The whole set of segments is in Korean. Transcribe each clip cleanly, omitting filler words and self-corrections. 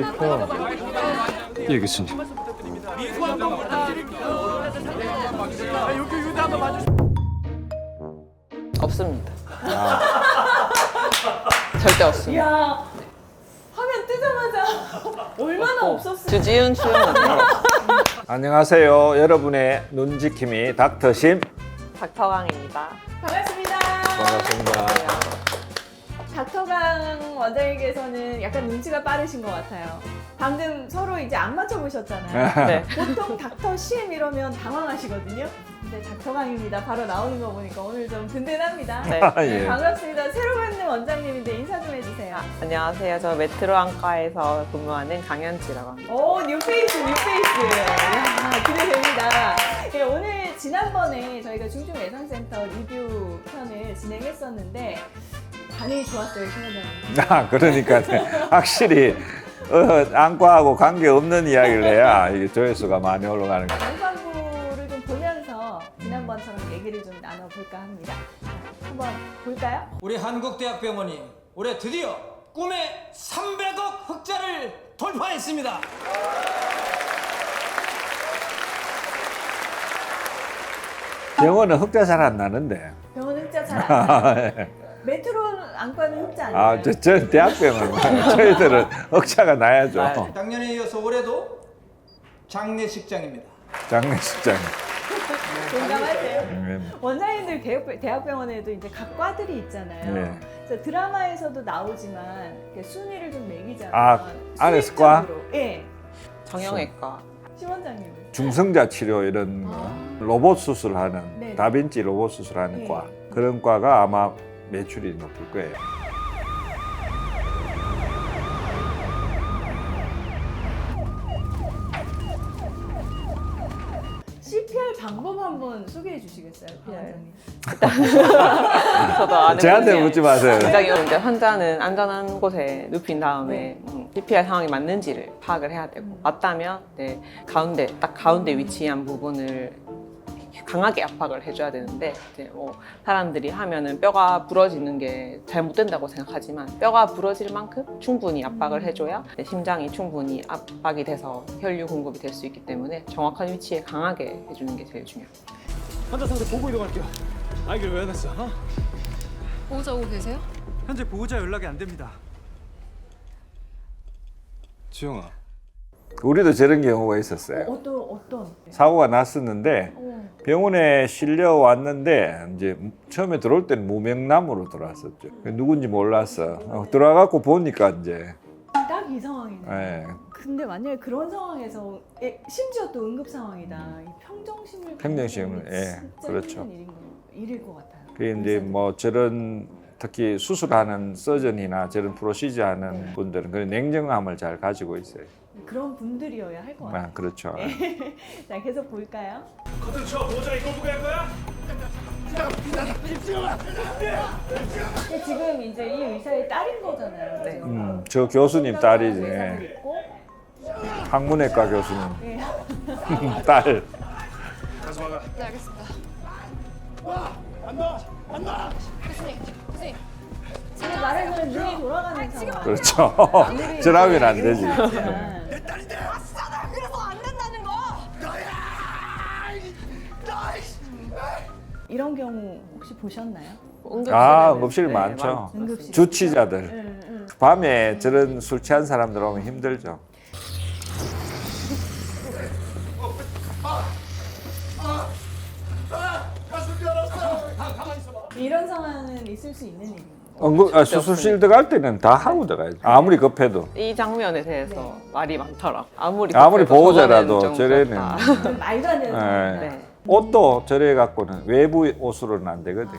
그렇죠. 예, 교수님. 없습니다. 절대 없습니다. 야 화면 뜨자마자 얼마나 없었을까. 주지훈 출연 안녕하세요. 여러분의 눈지킴이 닥터심 박터강입니다. 반갑습니다. 반갑습니다. 닥터강 원장님께서는 약간 눈치가 빠르신 것 같아요. 방금 서로 이제 안 맞춰보셨잖아요. 네. 보통 닥터심 이러면 당황하시거든요. 근데 닥터강입니다. 바로 나오는 거 보니까 오늘 좀 든든합니다. 네. 예. 반갑습니다. 새로 뵙는 원장님인데 인사 좀 해주세요. 안녕하세요. 저 메트로 안과에서 근무하는 강현지라고 합니다. 오, 뉴페이스. 야, 기대됩니다. 예, 오늘 지난번에 저희가 중증외상센터 리뷰 편을 진행했었는데 반응이 좋았어요, 신원장님. 그러니까 확실히 안과하고 관계없는 이야기를 해야 이게 조회수가 많이 올라가는 거예요. 영상부를 좀 보면서 지난번처럼 얘기를 좀 나눠볼까 합니다. 자, 한번 볼까요? 우리 한국대학병원이 올해 드디어 꿈의 300억 흑자를 돌파했습니다. 병원은 흑자 잘 안 나는데. 병원 흑자 잘 안 나요. 메트로 안과는 흑자 안 나요. 저 대학병원 저희들은 흑자가 나야죠. 작년에 이어서 올해도 장례식장입니다. 장례식장. 공감하세요? 원장님들 대학병원에도 이제 각 과들이 있잖아요. 네. 그래서 드라마에서도 나오지만 이렇게 순위를 좀 매기자면 안에서 과? 수익적으로. 예. 정형외과. 심원장님은 중성자 치료 이런 거, 로봇 수술하는 네네. 다빈치 로봇 수술하는 네. 과 그런 과가 아마 매출이 높을 거예요. CPR 방법 한번 소개해 주시겠어요, 피 네. 원장님? 저도 아는 저한테 분이 묻지 마세요. 굉장히 이제 환자는 안전한 곳에 눕힌 다음에 CPR 상황이 맞는지를 파악을 해야 되고 맞다면 네, 딱 가운데 위치한 부분을 강하게 압박을 해줘야 되는데 이제 뭐 사람들이 하면은 뼈가 부러지는 게 잘못된다고 생각하지만 뼈가 부러질 만큼 충분히 압박을 해줘야 심장이 충분히 압박이 돼서 혈류 공급이 될 수 있기 때문에 정확한 위치에 강하게 해주는 게 제일 중요합니다. 환자 상태 보고 이동할게요. 아이를 왜 안 했어? 어? 보호자 오고 계세요? 현재 보호자 연락이 안 됩니다. 지영아. 우리도 저런 경우가 있었어요. 어떤? 사고가 났었는데 병원에 실려 왔는데 이제 처음에 들어올 때는 무명남으로 들어왔었죠. 누군지 몰랐어. 들어와갖고 보니까 이제 딱 이 상황이네. 예, 근데 만약에 그런 상황에서 심지어 또 응급 상황이다. 이 평정심을 평정심을, 갖는 게 예, 진짜 그렇죠. 힘든 일일 것 같아요. 그게 이제 뭐 저런 특히 수술하는 서전이나 저런 프로시저 하는 분들은 그런 냉정함을 잘 가지고 있어요. 그런 분들이어야 할 것 같아요. 그렇죠. 자, 계속 볼까요? 커튼 쳐. 보호자 이거 보고 할 거야? 근데 지금 이제 이 의사의 딸인 거잖아요. 네. 저 교수님 딸이지. 의사도 있고, 항문외과 교수님 예. 딸. 가서 막아. 네, 알겠습니다. 교수님. 근데 말하자면 눈이 돌아가는 상황. 그렇죠. 저라면 안 되지. 이런 경우 혹시 보셨나요? 응급실 많죠. 응급실. 주치자들. 밤에 저런 술 취한 사람들 오면 힘들죠. 이런 상황은 있을 수 있는 일이에요. 수술실 들어갈 때는 다 하고 들어가야죠. 아무리 급해도. 이 장면에 대해서 말이 많더라고. 아무리 보호자라도 좀 저래는. 그렇다. 말도 안 되는 상황. 네. 옷도 저래 갖고는 외부 옷으로는 안 되거든.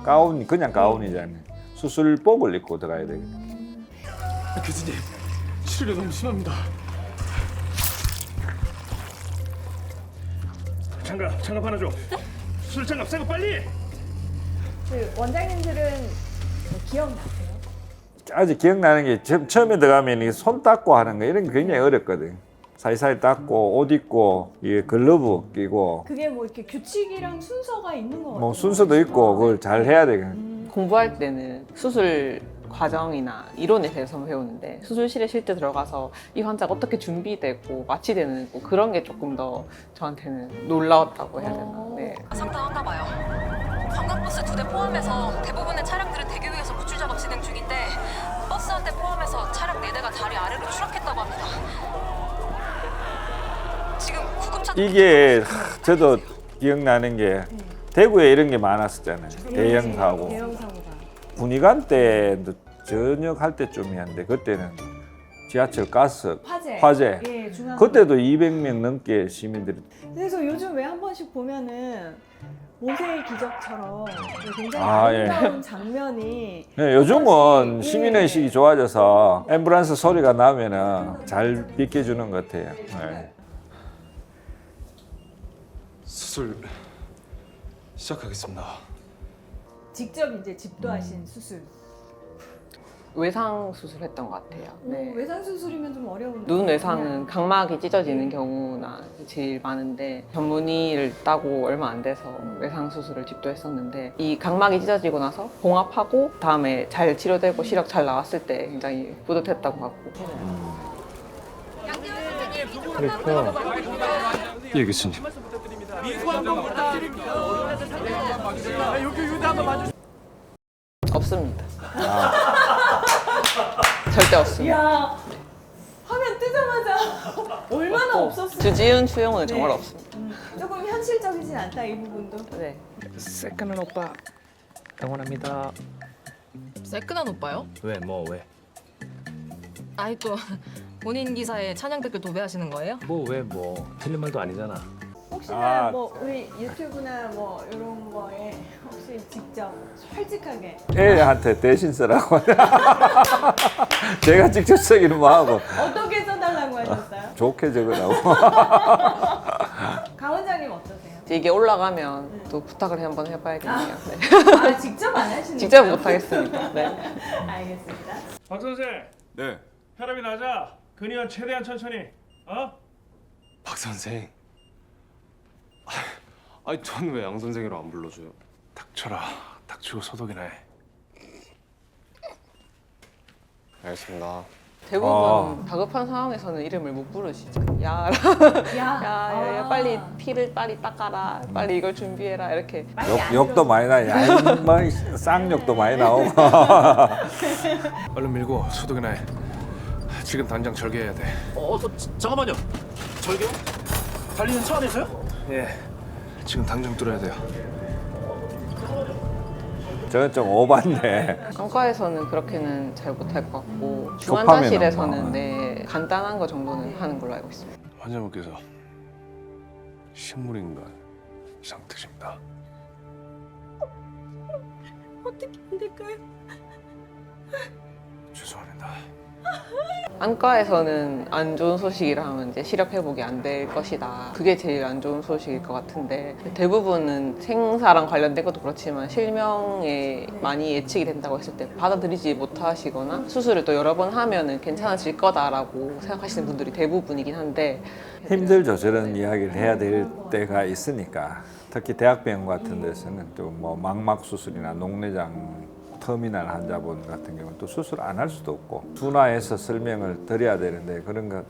가운 그냥 가운이잖아요. 수술복을 입고 들어가야 되거든. 교수님, 치료 너무 심합니다. 장갑 하나 줘. 수술 장갑 새거 빨리. 그 원장님들은 기억나세요? 아직 기억나는 게 처음에 들어가면 이 손 닦고 하는 거 이런 게 굉장히 어렵거든. 사이사이 닦고 옷 입고 이게 글러브 끼고 그게 뭐 이렇게 규칙이랑 순서가 있는 거 같아요. 뭐 순서도 있고 그걸 잘 해야 되거든. 공부할 때는 수술 과정이나 이론에 대해서 배우는데 수술실에 실제 들어가서 이 환자가 어떻게 준비되고 마취되는 그런 게 조금 더 저한테는 놀라웠다고 해야 되나. 네. 상당한가 봐요. 관광버스 2대 포함해서 대부분의 차량들은 대교에서 구출 작업 진행 중인데 버스 한 대 포함해서 차량 4대가 다리 아래로 추락했다고 합니다. 지금 구급차 이게 저도 기억나는 게 대구에 이런 게 많았었잖아요. 대형 사고. 대형 사고가. 군의관 때도 저녁 할 때쯤이었는데 그때는 지하철 가스 화재. 예, 중앙. 그때도 200명 넘게 시민들이 그래서 요즘 왜 한 번씩 보면은 모세의 기적처럼 굉장히 아, 예. 아름다운 장면이 네, 요즘은 예. 시민의식이 좋아져서 앰뷸런스 소리가 나면은 잘 비켜주는 것 같아요. 네. 수술 시작하겠습니다. 직접 이제 집도하신 수술. 외상 수술했던 것 같아요. 네. 외상 수술이면 좀 어려운데. 눈 외상은 각막이 찢어지는 경우나 제일 많은데 전문의를 따고 얼마 안 돼서 외상 수술을 집도했었는데 이 각막이 찢어지고 나서 봉합하고 다음에 잘 치료되고 시력 잘 나왔을 때 굉장히 뿌듯했던 것 같고. 예, 교수님. 없습니다. 절대 없습니다. 이야, 화면 뜨자마자 얼마나 없었어요. 주지훈 추영은 정말 네. 없습니다. 조금 현실적이진 않다 이 부분도. 네. 새끈한 오빠 응원합니다. 새끈한 오빠요? 왜 왜? 아이 또 본인 기사에 찬양 댓글 도배하시는 거예요? 왜 틀린 말도 아니잖아. 혹시나 아. 뭐 우리 유튜브나 뭐 이런 거에 혹시 직접 솔직하게 애한테 대신 쓰라고. 제가 직접 쓰기는 뭐하고 어떻게 써달라고 하셨어요? 좋게 적으라고. 강 원장님 어떠세요? 이게 올라가면 또 부탁을 한번 해봐야겠네요. 네. 아 직접 안 하시는 직접 거예요? 못하겠습니다. 네. 알겠습니다. 박 선생. 네. 혈압이 낮아. 근위원 최대한 천천히. 어? 박 선생. 아니 전 왜 양 선생이라 안 불러줘요? 닥쳐라. 닥치고 소독이나 해. 알겠습니다. 대부분 다급한 상황에서는 이름을 못 부르시죠. 야, 야, 빨리 피를 빨리 닦아라. 빨리 이걸 준비해라. 이렇게. 욕도 많이 나. 야, 뭐 쌍욕도 많이 나오고. 얼른 밀고 소독이나 해. 지금 당장 절개해야 돼. 잠깐만요. 절개요? 달리는 차 안에서요? 예. 지금 당장 뚫어야 돼요. 저는 좀 오반데. 안과에서는 그렇게는 잘 못할 것 같고 급하면은 중환자실에서는 뭐. 네, 간단한 거 정도는 하는 걸로 알고 있습니다. 환자분께서 식물인간 상태십니다. 어떻게 안 될까요? 죄송합니다. 안과에서는 안 좋은 소식이라 하면 이제 시력 회복이 안 될 것이다. 그게 제일 안 좋은 소식일 것 같은데 대부분은 생사랑 관련된 것도 그렇지만 실명에 많이 예측이 된다고 했을 때 받아들이지 못하시거나 수술을 또 여러 번 하면은 괜찮아질 거다라고 생각하시는 분들이 대부분이긴 한데 힘들죠. 저런 이야기를 해야 될 때가 있으니까. 특히 대학병원 같은 데서는 또 뭐 망막 수술이나 녹내장 터미널 환자분 같은 경우는 또 수술 안 할 수도 없고 순화해서 설명을 드려야 되는데 그런 거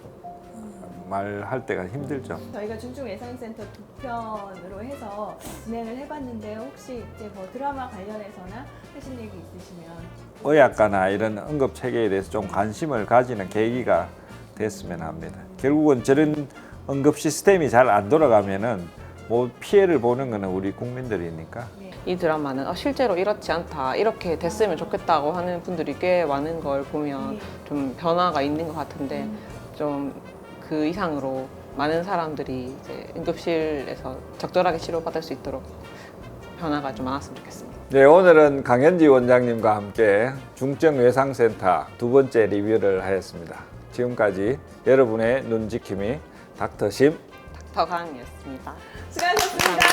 말할 때가 힘들죠. 저희가 중증 외상센터 2편으로 해서 진행을 해봤는데 혹시 이제 뭐 드라마 관련해서나 하신 얘기 있으시면 의학과나 이런 응급 체계에 대해서 좀 관심을 가지는 계기가 됐으면 합니다. 결국은 저런 응급 시스템이 잘 안 돌아가면은 뭐 피해를 보는 거는 우리 국민들이니까. 이 드라마는 실제로 이렇지 않다, 이렇게 됐으면 좋겠다고 하는 분들이 꽤 많은 걸 보면 좀 변화가 있는 것 같은데 좀 그 이상으로 많은 사람들이 이제 응급실에서 적절하게 치료받을 수 있도록 변화가 좀 많았으면 좋겠습니다. 네, 오늘은 강현지 원장님과 함께 중증외상센터 2번째 리뷰를 하였습니다. 지금까지 여러분의 눈지킴이 닥터심 닥터강이었습니다. 수고하셨습니다.